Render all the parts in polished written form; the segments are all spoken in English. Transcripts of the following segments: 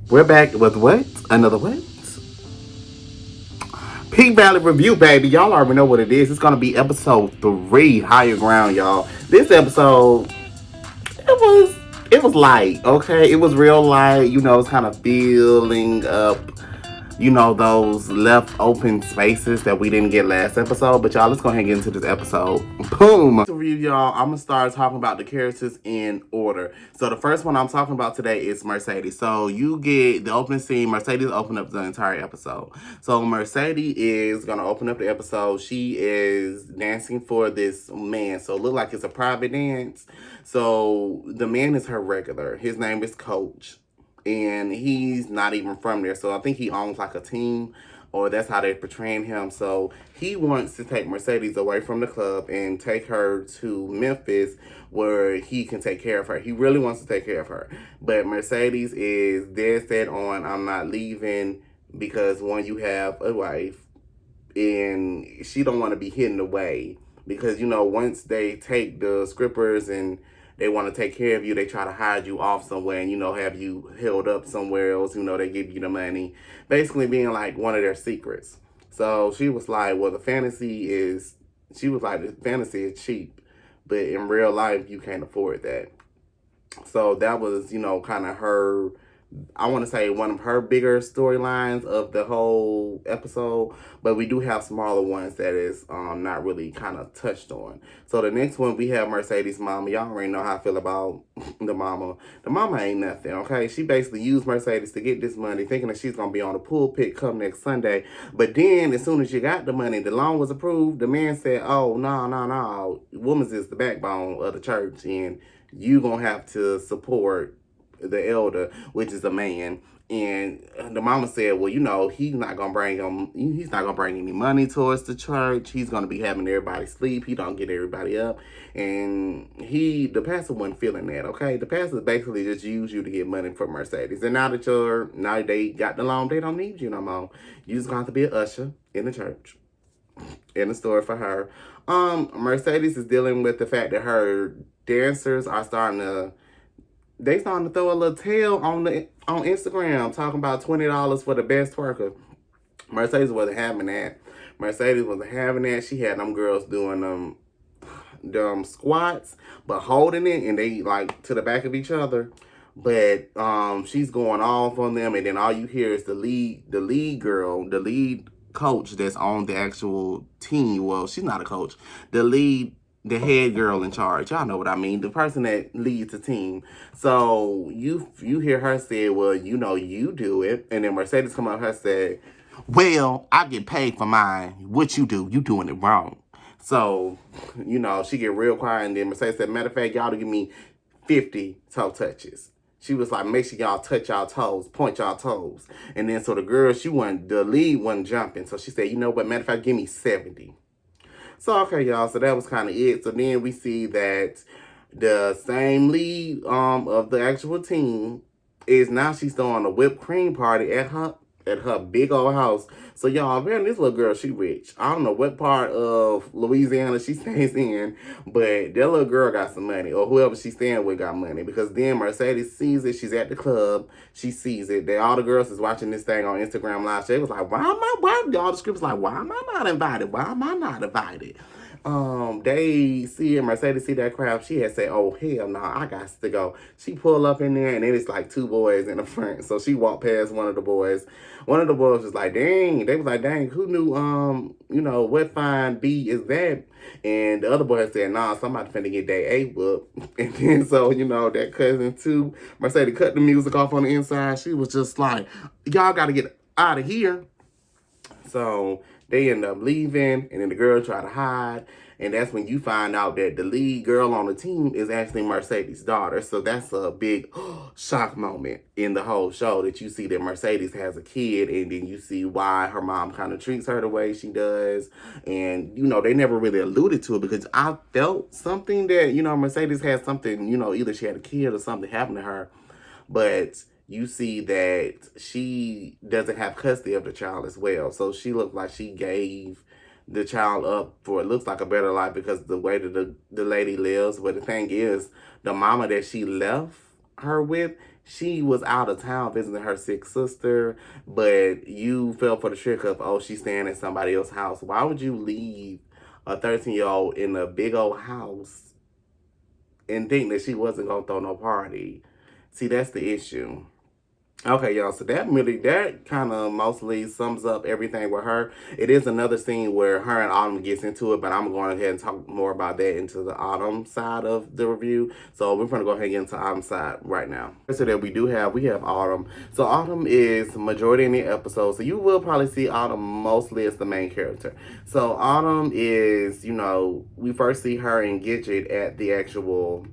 We're back with what? Another what? PValley review, baby. Y'all already know what it is. It's gonna be episode 3, Higher Ground, y'all. This episode, it was light, okay? It was real light. It's kind of filling up those left open spaces that we didn't get last episode. But y'all, let's go ahead and get into this episode. Boom! To review, y'all, I'm gonna start talking about the characters in order. So the first one I'm talking about today is Mercedes. So you get the opening scene. Mercedes opened up the entire episode. So Mercedes is gonna open up the episode. She is dancing for this man. So it look like it's a private dance. So the man is her regular. His name is Coach, and he's not even from there. So I think he owns like a team, or that's how they're portraying him. So he wants to take Mercedes away from the club and take her to Memphis where he can take care of her. He really wants to take care of her. But Mercedes is dead set on, I'm not leaving, because one, you have a wife, and she don't want to be hidden away. Because, once they take the scrippers and they want to take care of you, they try to hide you off somewhere and, have you held up somewhere else. They give you the money. Basically being like one of their secrets. So she was like, well, the fantasy is cheap, but in real life, you can't afford that. So that was, kind of her, I want to say, one of her bigger storylines of the whole episode, but we do have smaller ones that is not really kind of touched on. So the next one, we have Mercedes' mama. Y'all already know how I feel about the mama. The mama ain't nothing, okay? She basically used Mercedes to get this money, thinking that she's going to be on the pulpit come next Sunday. But then, as soon as she got the money, the loan was approved, the man said, oh, no. Woman's is the backbone of the church, and you going to have to support the elder, which is a man. And the mama said, well, he's not gonna bring any money towards the church. He's gonna be having everybody sleep. He don't get everybody up. And the pastor wasn't feeling that, okay? The pastor basically just used you to get money from Mercedes. And now that they got the loan, they don't need you no more. You just gonna have to be an usher in the church. In the store for her. Mercedes is dealing with the fact that her dancers are starting to throw a little tail on Instagram, talking about $20 for the best twerker. Mercedes wasn't having that. She had them girls doing them squats, but holding it, and they like to the back of each other. But she's going off on them, and then all you hear is the lead coach that's on the actual team. Well, she's not a coach. The head girl in charge. Y'all know what I mean. The person that leads the team. So you hear her say, well, you do it. And then Mercedes come up her said, well, I get paid for mine. What you do? You doing it wrong. So, she get real quiet. And then Mercedes said, matter of fact, y'all to give me 50 toe touches. She was like, make sure y'all touch y'all toes, point y'all toes. And then so the girl, the lead wasn't jumping. So she said, you know what, matter of fact, give me 70. So, okay, y'all, so that was kind of it. So then we see that the same lead of the actual team is now she's throwing a whipped cream party at her big old house. So, y'all, apparently this little girl, she rich. I don't know what part of Louisiana she stays in, but that little girl got some money, or whoever she's staying with got money, because then Mercedes sees it. She's at the club. She sees it. All the girls is watching this thing on Instagram Live. She was like, all the scripts like, why am I not invited? Why am I not invited? They see it, Mercedes see that crowd. She had said, oh, hell no, I got to go. She pull up in there, and then it's like 2 boys in the front. So she walked past one of the boys. One of the boys was like, dang. They was like, dang, who knew, what fine B is that? And the other boy said, nah, somebody finna get their A whooped. And then so, that cousin too, Mercedes cut the music off on the inside. She was just like, y'all got to get out of here. So they end up leaving, and then the girl try to hide. And that's when you find out that the lead girl on the team is actually Mercedes' daughter. So that's a big shock moment in the whole show, that you see that Mercedes has a kid, and then you see why her mom kind of treats her the way she does. And, they never really alluded to it, because I felt something that, Mercedes had something, either she had a kid or something happened to her. But you see that she doesn't have custody of the child as well. So she looked like she gave the child up for, it looks like, a better life, because the way that the lady lives. But the thing is, the mama that she left her with, she was out of town visiting her sick sister, but you fell for the trick of, oh, she's staying at somebody else's house. Why would you leave a 13-year-old in a big old house and think that she wasn't gonna throw no party? See, that's the issue. Okay, y'all. So that kind of mostly sums up everything with her. It is another scene where her and Autumn gets into it, but I'm going ahead and talk more about that into the Autumn side of the review. So we're going to go ahead and get into Autumn side right now. So that we have Autumn. So Autumn is majority in the episode. So you will probably see Autumn mostly as the main character. So Autumn is, we first see her and Gidget at the actual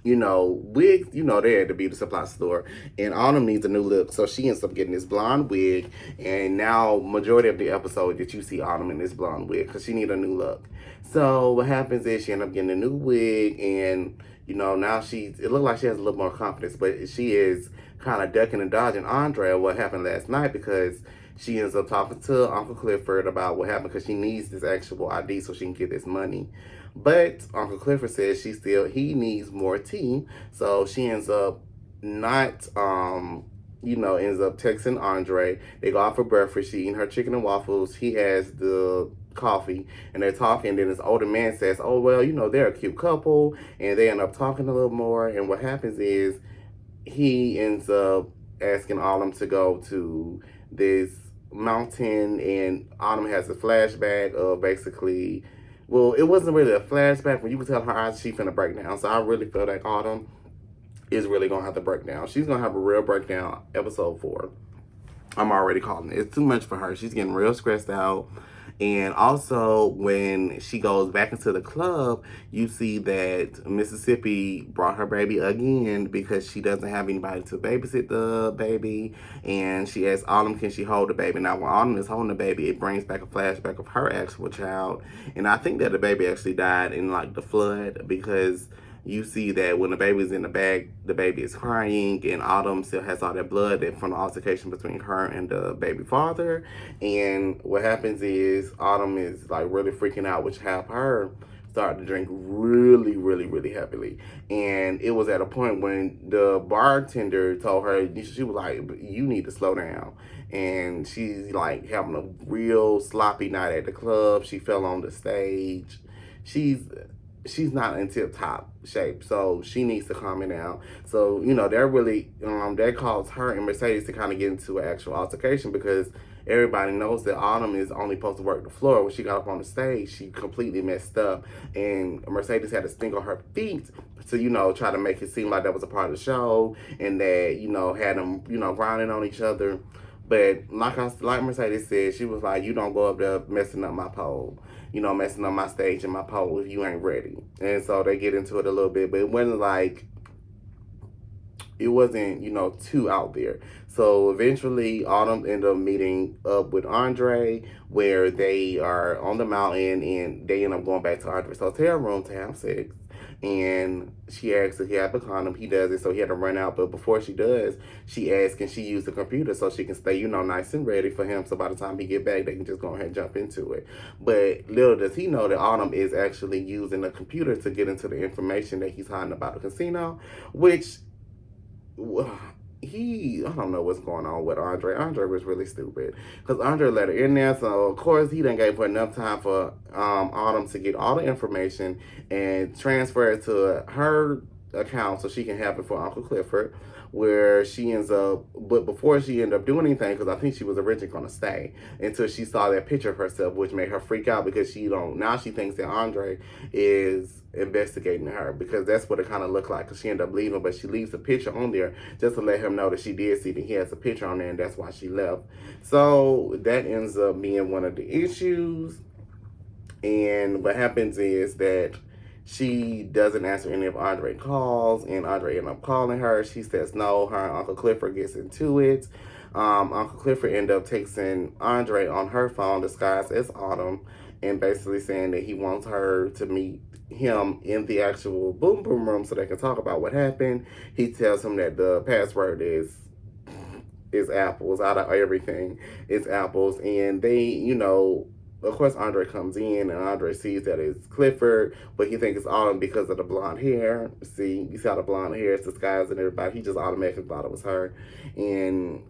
wigs, they're at the beauty supply store. And Autumn needs a new look. So she ends up getting this blonde wig. And now, majority of the episode that you see Autumn in this blonde wig because she needs a new look. So what happens is she ends up getting a new wig. And, now it looks like she has a little more confidence. But she is kind of ducking and dodging Andre what happened last night because she ends up talking to Uncle Clifford about what happened because she needs this actual ID so she can get this money. But Uncle Clifford says he needs more tea. So she ends up not, ends up texting Andre. They go out for breakfast. She eating her chicken and waffles. He has the coffee and they're talking. Then this older man says, oh, well, they're a cute couple. And they end up talking a little more. And what happens is he ends up asking Autumn to go to this mountain, and Autumn has a flashback of basically, well, it wasn't really a flashback, but you can tell her eyes, she's finna break down. So I really feel like Autumn is really gonna have to break down. She's gonna have a real breakdown episode 4. I'm already calling it. It's too much for her. She's getting real stressed out. And also, when she goes back into the club, you see that Mississippi brought her baby again because she doesn't have anybody to babysit the baby. And she asks Autumn, can she hold the baby? Now, when Autumn is holding the baby, it brings back a flashback of her actual child. And I think that the baby actually died in, the flood because you see that when the baby's in the bag, the baby is crying, and Autumn still has all that blood from the altercation between her and the baby father. And what happens is Autumn is really freaking out, which have her start to drink really, really, really heavily. And it was at a point when the bartender told her, she was like, you need to slow down. And she's having a real sloppy night at the club. She fell on the stage. She's not in tip-top shape, so she needs to calm it down. So, they're really, that caused her and Mercedes to kind of get into an actual altercation because everybody knows that Autumn is only supposed to work the floor. When she got up on the stage, she completely messed up, and Mercedes had to sting on her feet to, try to make it seem like that was a part of the show, and that, had them, grinding on each other. But like Mercedes said, she was like, you don't go up there messing up my pole. Messing up my stage and my pole if you ain't ready. And so they get into it a little bit, but it wasn't too out there. So eventually Autumn ended up meeting up with Andre where they are on the mountain and they end up going back to Andre's hotel room to have sex. And she asks if he had a condom. He does it, so he had to run out. But before she does, she asks, can she use the computer so she can stay, nice and ready for him. So by the time he get back, they can just go ahead and jump into it. But little does he know that Autumn is actually using the computer to get into the information that he's hiding about the casino, which I don't know what's going on with Andre. Andre was really stupid because Andre let her in there. So, of course, he didn't gave her enough time for Autumn to get all the information and transfer it to her account so she can have it for Uncle Clifford, where she ends up, but before she ended up doing anything, because I think she was originally going to stay until she saw that picture of herself, which made her freak out because now she thinks that Andre is investigating her because that's what it kind of looked like because she ended up leaving, but she leaves a picture on there just to let him know that she did see that he has a picture on there and that's why she left. So that ends up being one of the issues. And what happens is that she doesn't answer any of Andre's calls, and Andre ends up calling her. She says no. Her and Uncle Clifford gets into it. Uncle Clifford ends up texting Andre on her phone, disguised as Autumn, and basically saying that he wants her to meet him in the actual boom boom room so they can talk about what happened. He tells him that the password is apples. Out of everything, it's apples, and they, of course, Andre comes in and Andre sees that it's Clifford, but he thinks it's Autumn because of the blonde hair. See, you see how the blonde hair is disguising everybody. He just automatically thought it was her. And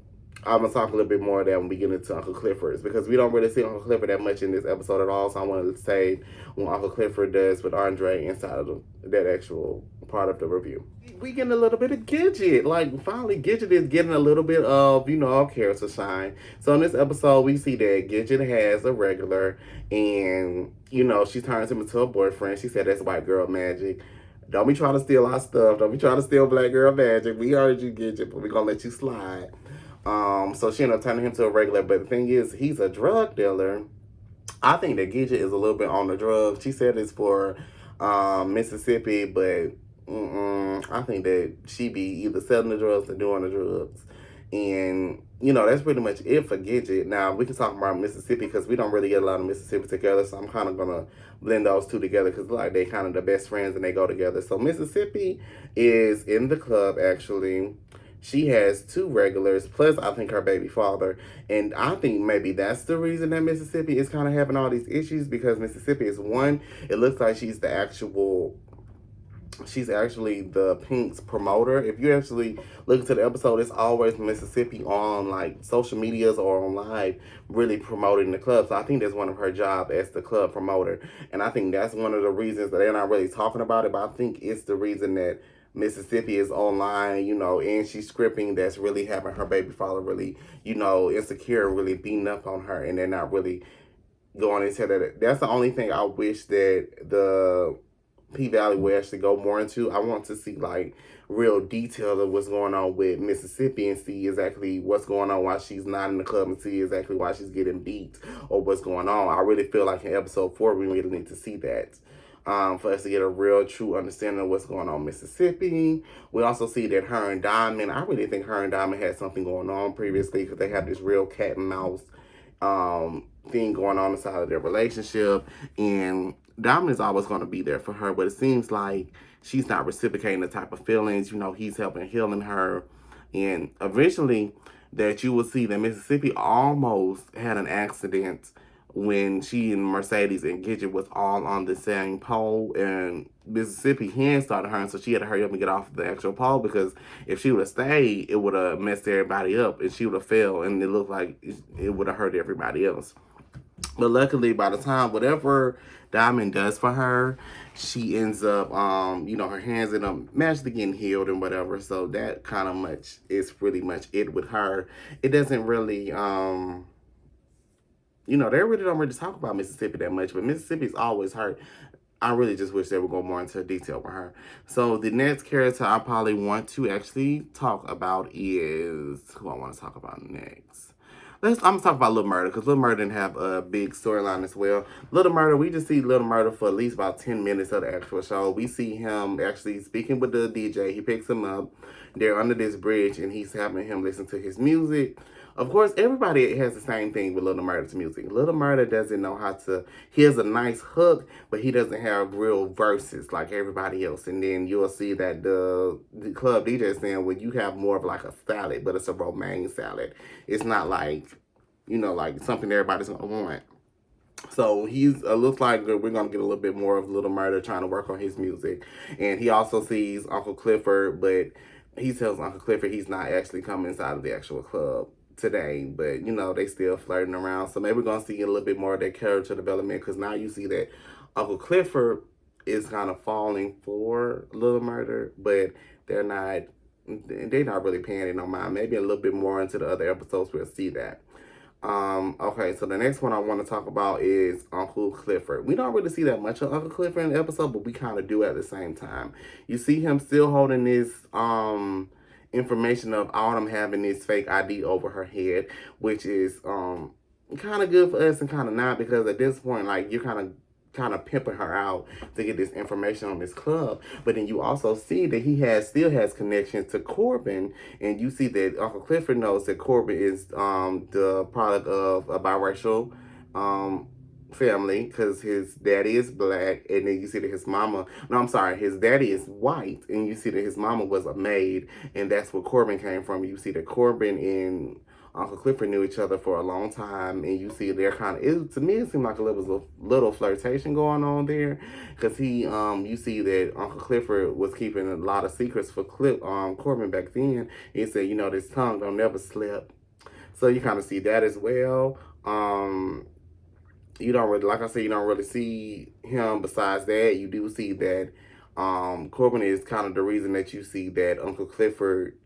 I'm going to talk a little bit more of that when we get into Uncle Clifford's, because we don't really see Uncle Clifford that much in this episode at all. So I wanted to say what Uncle Clifford does with Andre inside of that actual part of the review. We getting a little bit of Gidget. Like, finally, Gidget is getting a little bit of, character shine. So in this episode, we see that Gidget has a regular, and, she turns him into a boyfriend. She said that's white girl magic. Don't be trying to steal our stuff. Don't be trying to steal black girl magic. We heard you, Gidget, but we're going to let you slide. So she ended up turning him to a regular. But the thing is, he's a drug dealer. I think that Gidget is a little bit on the drugs. She said it's for Mississippi, but I think that she be either selling the drugs or doing the drugs. And, that's pretty much it for Gidget. Now, we can talk about Mississippi because we don't really get a lot of Mississippi together. So I'm kind of going to blend those two together because, like, they kind of the best friends and they go together. So Mississippi is in the club, actually. She has 2 regulars, plus I think her baby father. And I think maybe that's the reason that Mississippi is kind of having all these issues, because Mississippi is one, it looks like she's actually the Pynk's promoter. If you actually look into the episode, it's always Mississippi on like social medias or on live really promoting the club. So I think that's one of her job as the club promoter. And I think that's one of the reasons that they're not really talking about it, but I think it's the reason that Mississippi is online, and she's scripting that's really having her baby father really, insecure, really beating up on her, and they're not really going into that. That's the only thing I wish that the PValley would actually go more into. I want to see like real detail of what's going on with Mississippi and see exactly what's going on while she's not in the club and see exactly why she's getting beat or what's going on. I really feel like in episode 4 we really need to see that. For us to get a real true understanding of what's going on in Mississippi. We also see that her and Diamond, I really think her and Diamond had something going on previously, because they have this real cat and mouse thing going on inside of their relationship. And Diamond is always going to be there for her, but it seems like she's not reciprocating the type of feelings. He's helping healing her. And eventually that you will see that Mississippi almost had an accident when she and Mercedes and Gidget was all on the same pole, and Mississippi hand started her, and so she had to hurry up and get off the actual pole, because if she would have stayed, it would have messed everybody up, and she would have fell, and it looked like it would have hurt everybody else. But luckily, by the time whatever Diamond does for her, she ends up, her hands end up magically getting healed and whatever. So that kind of much is pretty much it with her. It doesn't really, they really don't really talk about Mississippi that much, but Mississippi's always hurt. I really just wish they would go more into detail with her. So the next character I probably want to actually talk about is, who I want to talk about next. I'm going to talk about Little Murder, because Little Murder didn't have a big storyline as well. Little Murder, we just see Little Murder for at least about 10 minutes of the actual show. We see him actually speaking with the DJ. He picks him up. They're under this bridge, and he's having him listen to his music. Of course, everybody has the same thing with Little Murder's music. Little Murder doesn't know how to... He has a nice hook, but he doesn't have real verses like everybody else. And then you'll see that the club DJ is saying, well, you have more of like a salad, but it's a romaine salad. It's not like, like something everybody's going to want. So he's looks like we're going to get a little bit more of Little Murder trying to work on his music. And he also sees Uncle Clifford, but he tells Uncle Clifford he's not actually coming inside of the actual club today, but they still flirting around. So maybe we're gonna see a little bit more of their character development, because now you see that Uncle Clifford is kind of falling for Little Murder, but they're not really paying it no mind. Maybe a little bit more into the other episodes we'll see that. Okay, so the next one I want to talk about is Uncle Clifford. We don't really see that much of Uncle Clifford in the episode, but we kind of do at the same time. You see him still holding this information of Autumn having this fake ID over her head, which is kind of good for us and kind of not, because at this point, like, you're kind of pimping her out to get this information on this club. But then you also see that he still has connections to Corbin, and you see that Uncle Clifford knows that Corbin is the product of a biracial family, because his daddy is black, and then you see that his daddy is white, and you see that his mama was a maid, and that's where Corbin came from. You see that Corbin and Uncle Clifford knew each other for a long time, and you see they're kind of, to me, it seemed like there was a little flirtation going on there, because you see that Uncle Clifford was keeping a lot of secrets for Corbin back then. He said, this tongue don't never slip. So you kind of see that as well. You don't really, like I said, you don't really see him. Besides that, you do see that Corbin is kind of the reason that you see that Uncle Clifford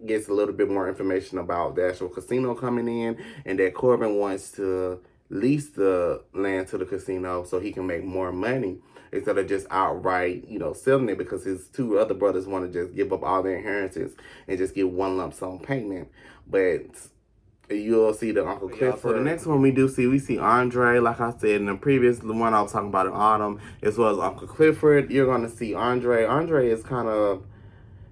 gets a little bit more information about the actual casino coming in, and that Corbin wants to lease the land to the casino so he can make more money instead of just outright, selling it, because his two other brothers want to just give up all their inheritance and just get one lump sum payment. But you'll see the Uncle Clifford. For the next one we see Andre, like I said in the previous one I was talking about in Autumn, as well as Uncle Clifford. You're going to see Andre. Andre is kind of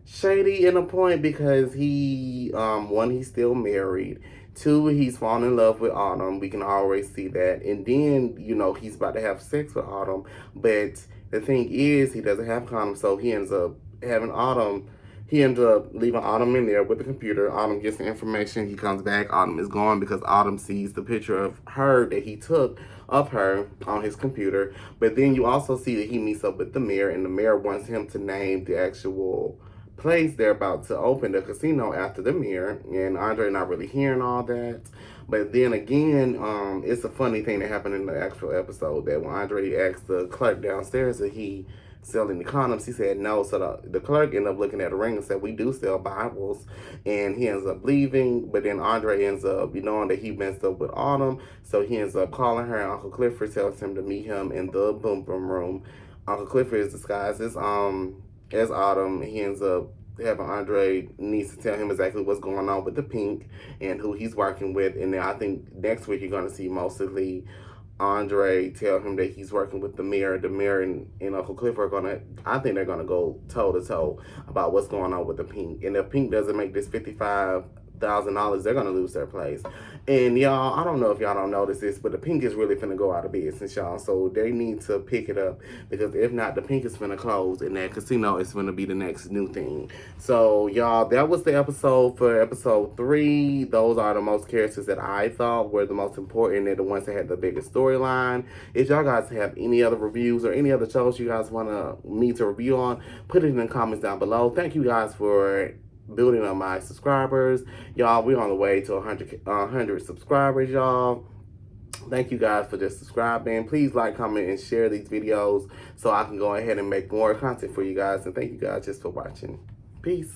shady in a point because one, he's still married. Two, he's fallen in love with Autumn. We can always see that. And then, he's about to have sex with Autumn. But the thing is, he doesn't have condoms, so he ends up having Autumn. He ends up leaving Autumn in there with the computer. Autumn gets the information. He comes back. Autumn is gone because Autumn sees the picture of her that he took of her on his computer. But then you also see that he meets up with the mayor, and the mayor wants him to name the actual place they're about to open the casino after the mayor, and Andre not really hearing all that. But then again, it's a funny thing that happened in the actual episode, that when Andre asked the clerk downstairs if he selling the condoms, he said no. So the clerk ended up looking at the ring and said, we do sell Bibles, and he ends up leaving. But then Andre ends up knowing that he messed up with Autumn, so he ends up calling her, and Uncle Clifford tells him to meet him in the boom boom room. Uncle Clifford is disguised as Autumn. He ends up having Andre needs to tell him exactly what's going on with the Pynk and who he's working with. And then I think next week you're going to see mostly Andre tell him that he's working with the mayor. The mayor and Uncle Clifford are I think they're going to go toe to toe about what's going on with the Pynk. And if Pynk doesn't make this $55,000, they're going to lose their place. And y'all, I don't know if y'all don't notice this, but the Pynk is really finna go out of business, y'all. So they need to pick it up, because if not, the Pynk is finna close and that casino is finna be the next new thing. So y'all, that was the episode for episode 3. Those are the most characters that I thought were the most important and the ones that had the biggest storyline. If y'all guys have any other reviews or any other shows you guys want me to review on, put it in the comments down below. Thank you guys for building on my subscribers. Y'all, we're on the way to 100 subscribers, y'all. Thank you guys for just subscribing. Please like, comment, and share these videos so I can go ahead and make more content for you guys. And thank you guys just for watching. Peace.